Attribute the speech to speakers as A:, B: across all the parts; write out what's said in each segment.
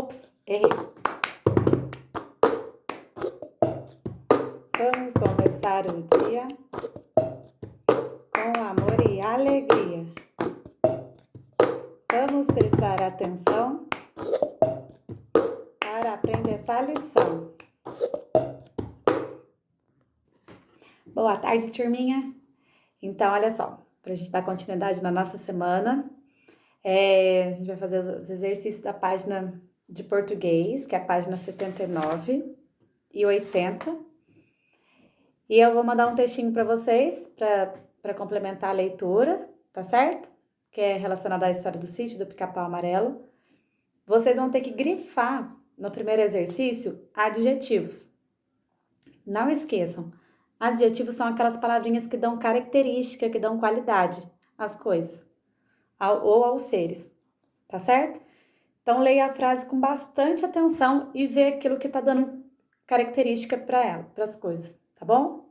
A: Ops, errei. Vamos começar o dia com amor e alegria. Vamos prestar atenção para aprender essa lição. Boa tarde, turminha. Então, olha só, para a gente dar continuidade na nossa semana, a gente vai fazer os exercícios da página de português, que é a página 79 e 80. E eu vou mandar um textinho para vocês, para complementar a leitura, tá certo? Que é relacionado à história do sítio do Pica-Pau Amarelo. Vocês vão ter que grifar no primeiro exercício adjetivos. Não esqueçam, adjetivos são aquelas palavrinhas que dão característica, que dão qualidade às coisas ou aos seres, tá certo? Então leia a frase com bastante atenção e vê aquilo que tá dando característica para ela, para as coisas, tá bom?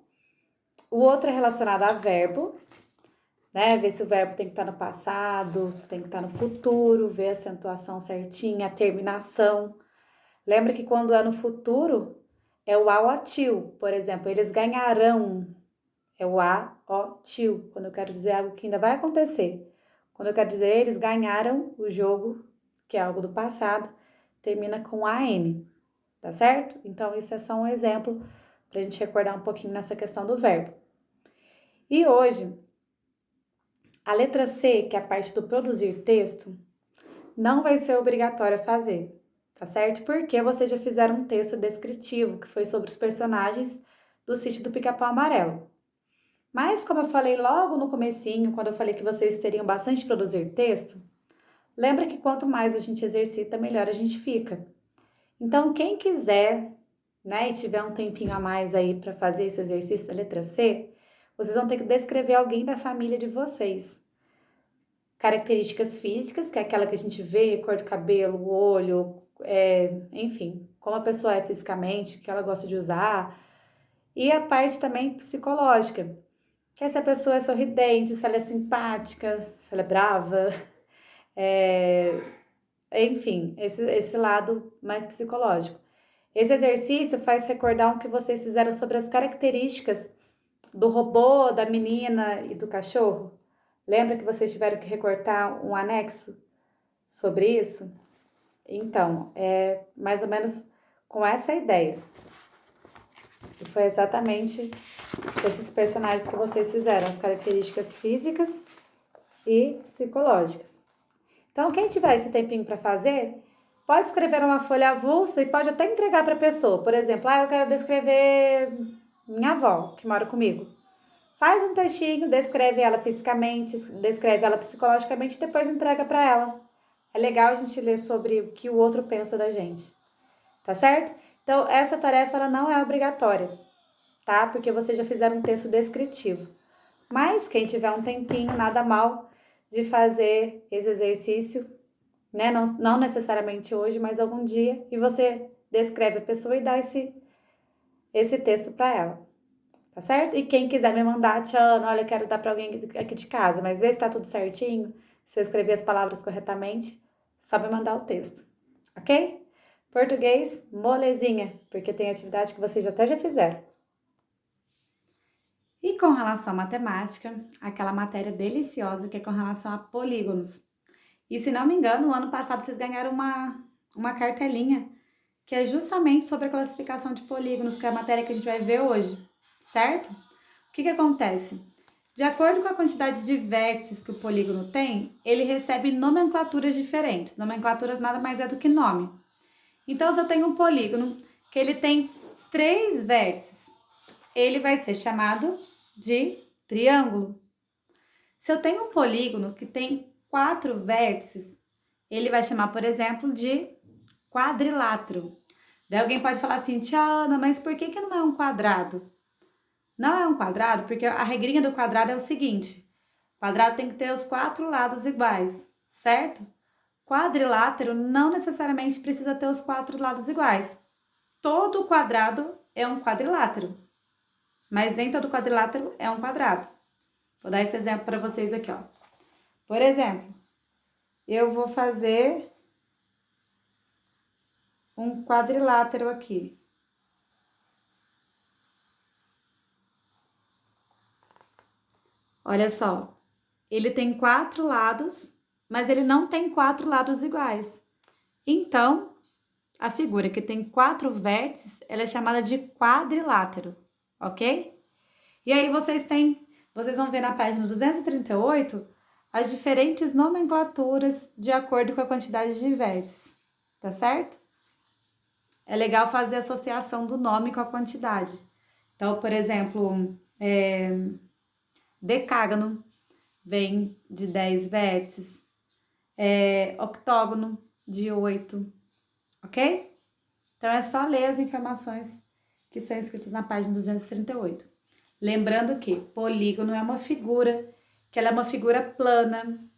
A: O outro é relacionado a verbo, né? Ver se o verbo tem que estar no passado, tem que estar no futuro, ver a acentuação certinha, a terminação. Lembra que quando é no futuro, é o a, o, tio. Por exemplo, eles ganharão. É o a, o, tio. Quando eu quero dizer algo que ainda vai acontecer. Quando eu quero dizer eles ganharam o jogo, que é algo do passado, termina com am, tá certo? Então, isso é só um exemplo pra gente recordar um pouquinho nessa questão do verbo. E hoje, a letra C, que é a parte do produzir texto, não vai ser obrigatória fazer, tá certo? Porque vocês já fizeram um texto descritivo, que foi sobre os personagens do sítio do Pica-Pau Amarelo. Mas, como eu falei logo no comecinho, quando eu falei que vocês teriam bastante produzir texto, lembra que quanto mais a gente exercita, melhor a gente fica. Então, quem quiser, né, e tiver um tempinho a mais aí para fazer esse exercício da letra C, vocês vão ter que descrever alguém da família de vocês. Características físicas, que é aquela que a gente vê, cor do cabelo, o olho, enfim, como a pessoa é fisicamente, o que ela gosta de usar. E a parte também psicológica, que é se a pessoa é sorridente, se ela é simpática, se ela é brava, enfim, esse lado mais psicológico. Esse exercício faz recordar o que vocês fizeram sobre as características do robô, da menina e do cachorro. Lembra que vocês tiveram que recortar um anexo sobre isso? Então, é mais ou menos com essa ideia. E foi exatamente esses personagens que vocês fizeram, as características físicas e psicológicas. Então, quem tiver esse tempinho para fazer, pode escrever uma folha avulsa e pode até entregar para a pessoa. Por exemplo, eu quero descrever minha avó, que mora comigo. Faz um textinho, descreve ela fisicamente, descreve ela psicologicamente e depois entrega para ela. É legal a gente ler sobre o que o outro pensa da gente, tá certo? Então, essa tarefa ela não é obrigatória, tá? Porque vocês já fizeram um texto descritivo. Mas quem tiver um tempinho, nada mal de fazer esse exercício, né? Não necessariamente hoje, mas algum dia, e você descreve a pessoa e dá esse texto para ela. Tá certo? E quem quiser me mandar, Tiana, olha, eu quero dar para alguém aqui de casa, mas vê se tá tudo certinho, se eu escrevi as palavras corretamente, só me mandar o texto, ok? Português, molezinha, porque tem atividade que vocês até já fizeram. E com relação à matemática, aquela matéria deliciosa que é com relação a polígonos. E se não me engano, no ano passado vocês ganharam uma cartelinha que é justamente sobre a classificação de polígonos, que é a matéria que a gente vai ver hoje. Certo? O que acontece? De acordo com a quantidade de vértices que o polígono tem, ele recebe nomenclaturas diferentes. Nomenclatura nada mais é do que nome. Então, se eu tenho um polígono que ele tem 3 vértices, ele vai ser chamado de triângulo. Se eu tenho um polígono que tem 4 vértices, ele vai chamar, por exemplo, de quadrilátero. Daí alguém pode falar assim, Tiana, mas por que não é um quadrado? Não é um quadrado, porque a regrinha do quadrado é o seguinte: o quadrado tem que ter os 4 lados iguais, certo? Quadrilátero não necessariamente precisa ter os 4 lados iguais. Todo quadrado é um quadrilátero, mas nem todo quadrilátero é um quadrado. Vou dar esse exemplo para vocês aqui, ó. Por exemplo, eu vou fazer um quadrilátero aqui. Olha só, ele tem 4 lados, mas ele não tem 4 lados iguais. Então, a figura que tem 4 vértices, ela é chamada de quadrilátero, ok? E aí vocês vão ver na página 238 as diferentes nomenclaturas de acordo com a quantidade de vértices, tá certo? É legal fazer associação do nome com a quantidade. Então, por exemplo, decágono vem de 10 vértices, octógono de 8, ok? Então, é só ler as informações que são escritas na página 238. Lembrando que polígono é uma figura, que ela é uma figura plana,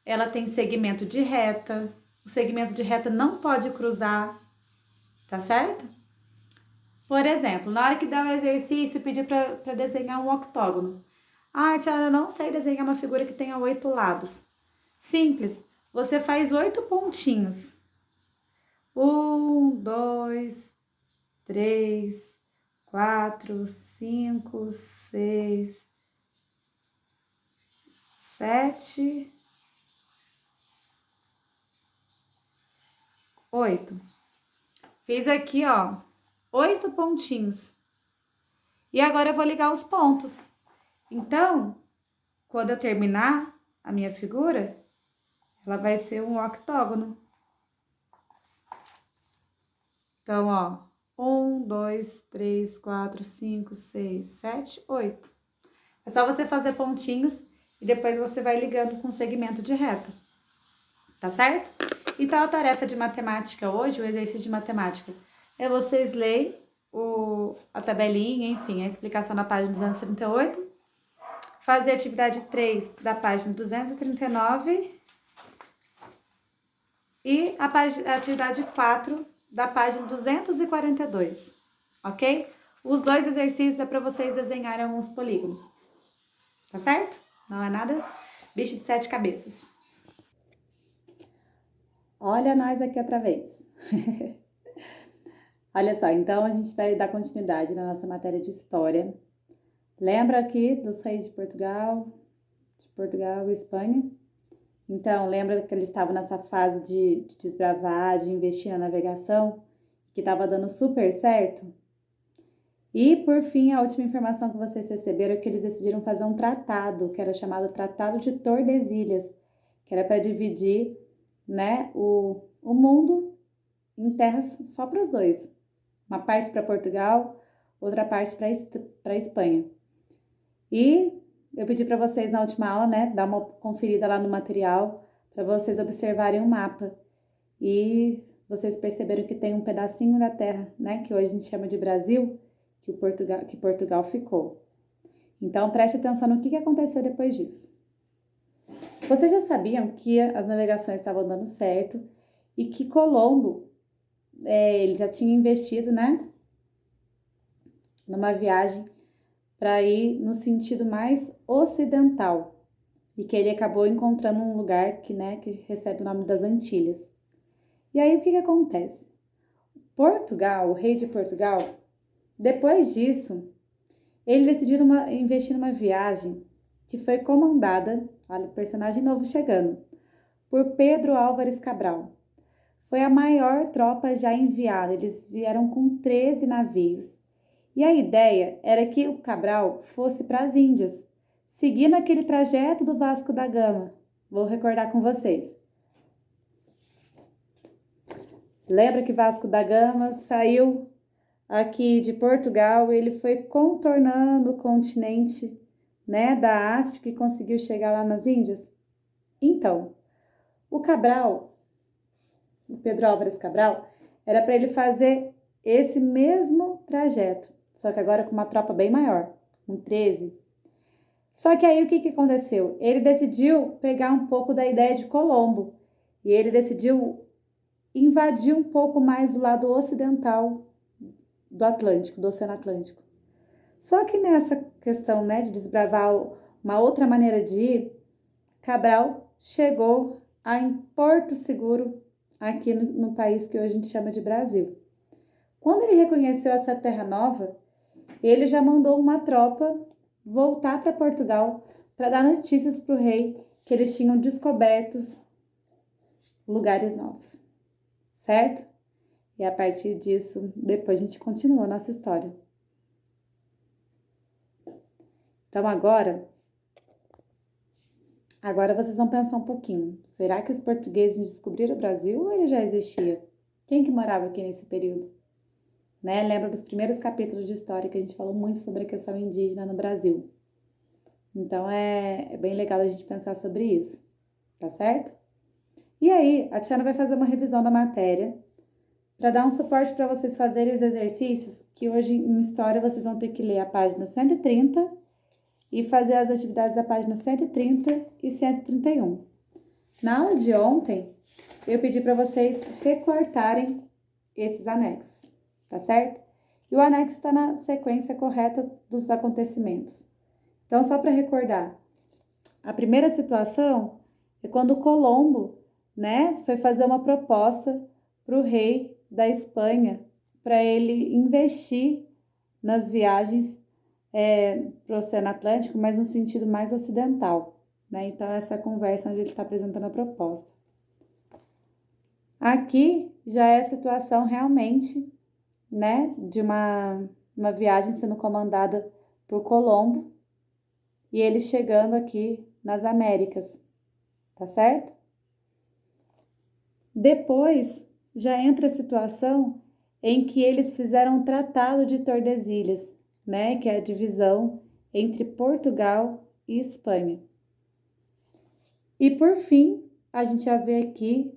A: ela tem segmento de reta, o segmento de reta não pode cruzar, tá certo? Por exemplo, na hora que dá o exercício, pedir para desenhar um octógono. Ah, Tiana, eu não sei desenhar uma figura que tenha 8 lados. Simples, você faz 8 pontinhos. 1, 2, 3, 4, 5, 6, 7, 8. Fiz aqui, ó, 8 pontinhos. E agora eu vou ligar os pontos. Então, quando eu terminar a minha figura, ela vai ser um octógono. Então, ó, 1, 2, 3, 4, 5, 6, 7, 8. É só você fazer pontinhos e depois você vai ligando com segmento de reta, tá certo? Então, a tarefa de matemática hoje, o exercício de matemática, é vocês lerem a tabelinha, enfim, a explicação na página 238, fazer a atividade 3 da página 239 e a atividade 4 da página 242, ok? Os dois exercícios é para vocês desenharem alguns polígonos, tá certo? Não é nada bicho de 7 cabeças. Olha nós aqui outra vez. Olha só, então a gente vai dar continuidade na nossa matéria de história. Lembra aqui dos reis de Portugal e Espanha? Então, lembra que eles estavam nessa fase de desbravar, de investir na navegação, que estava dando super certo? E, por fim, a última informação que vocês receberam é que eles decidiram fazer um tratado, que era chamado Tratado de Tordesilhas, que era para dividir, né, o mundo em terras só para os dois. Uma parte para Portugal, outra parte para Espanha. E eu pedi para vocês na última aula, né, dar uma conferida lá no material, para vocês observarem o mapa. E vocês perceberam que tem um pedacinho da terra, né, que hoje a gente chama de Brasil, que Portugal ficou. Então, preste atenção no que aconteceu depois disso. Vocês já sabiam que as navegações estavam dando certo e que Colombo, ele já tinha investido, né, numa viagem para ir no sentido mais ocidental e que ele acabou encontrando um lugar que recebe o nome das Antilhas. E aí o que acontece? Portugal, o rei de Portugal, depois disso, ele decidiu investir numa viagem que foi comandada, olha o personagem novo chegando, por Pedro Álvares Cabral. Foi a maior tropa já enviada, eles vieram com 13 navios. E a ideia era que o Cabral fosse para as Índias, seguindo aquele trajeto do Vasco da Gama. Vou recordar com vocês. Lembra que Vasco da Gama saiu aqui de Portugal, ele foi contornando o continente, né, da África e conseguiu chegar lá nas Índias? Então, o Pedro Álvares Cabral, era para ele fazer esse mesmo trajeto, só que agora com uma tropa bem maior, com 13. Só que aí o que aconteceu? Ele decidiu pegar um pouco da ideia de Colombo e ele decidiu invadir um pouco mais do lado ocidental do Atlântico, do Oceano Atlântico. Só que nessa questão, né, de desbravar uma outra maneira de ir, Cabral chegou em Porto Seguro, aqui no país que hoje a gente chama de Brasil. Quando ele reconheceu essa terra nova, ele já mandou uma tropa voltar para Portugal para dar notícias para o rei que eles tinham descobertos lugares novos, certo? E a partir disso, depois a gente continua a nossa história. Então agora vocês vão pensar um pouquinho. Será que os portugueses descobriram o Brasil ou ele já existia? Quem que morava aqui nesse período? Né? Lembra dos primeiros capítulos de história que a gente falou muito sobre a questão indígena no Brasil. Então é bem legal a gente pensar sobre isso, tá certo? E aí, a Tiana vai fazer uma revisão da matéria para dar um suporte para vocês fazerem os exercícios, que hoje em história vocês vão ter que ler a página 130 e fazer as atividades da página 130 e 131. Na aula de ontem, eu pedi para vocês recortarem esses anexos, tá certo? E o anexo está na sequência correta dos acontecimentos. Então, só para recordar, a primeira situação é quando Colombo, né, foi fazer uma proposta para o rei da Espanha para ele investir nas viagens para o Oceano Atlântico, mas no sentido mais ocidental, né? Então, essa conversa onde ele está apresentando a proposta. Aqui já é a situação realmente, né, de uma viagem sendo comandada por Colombo e ele chegando aqui nas Américas, tá certo? Depois já entra a situação em que eles fizeram um tratado de Tordesilhas, né, que é a divisão entre Portugal e Espanha. E por fim, a gente já vê aqui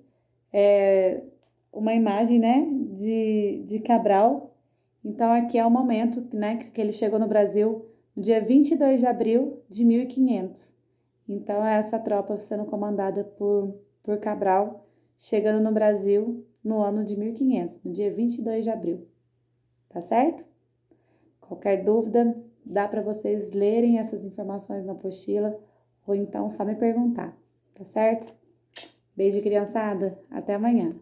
A: uma imagem, né, de Cabral. Então aqui é o momento, né, que ele chegou no Brasil no dia 22 de abril de 1500. Então é essa tropa sendo comandada por Cabral, chegando no Brasil no ano de 1500, no dia 22 de abril. Tá certo? Qualquer dúvida, dá para vocês lerem essas informações na apostila ou então só me perguntar, tá certo? Beijo, criançada. Até amanhã.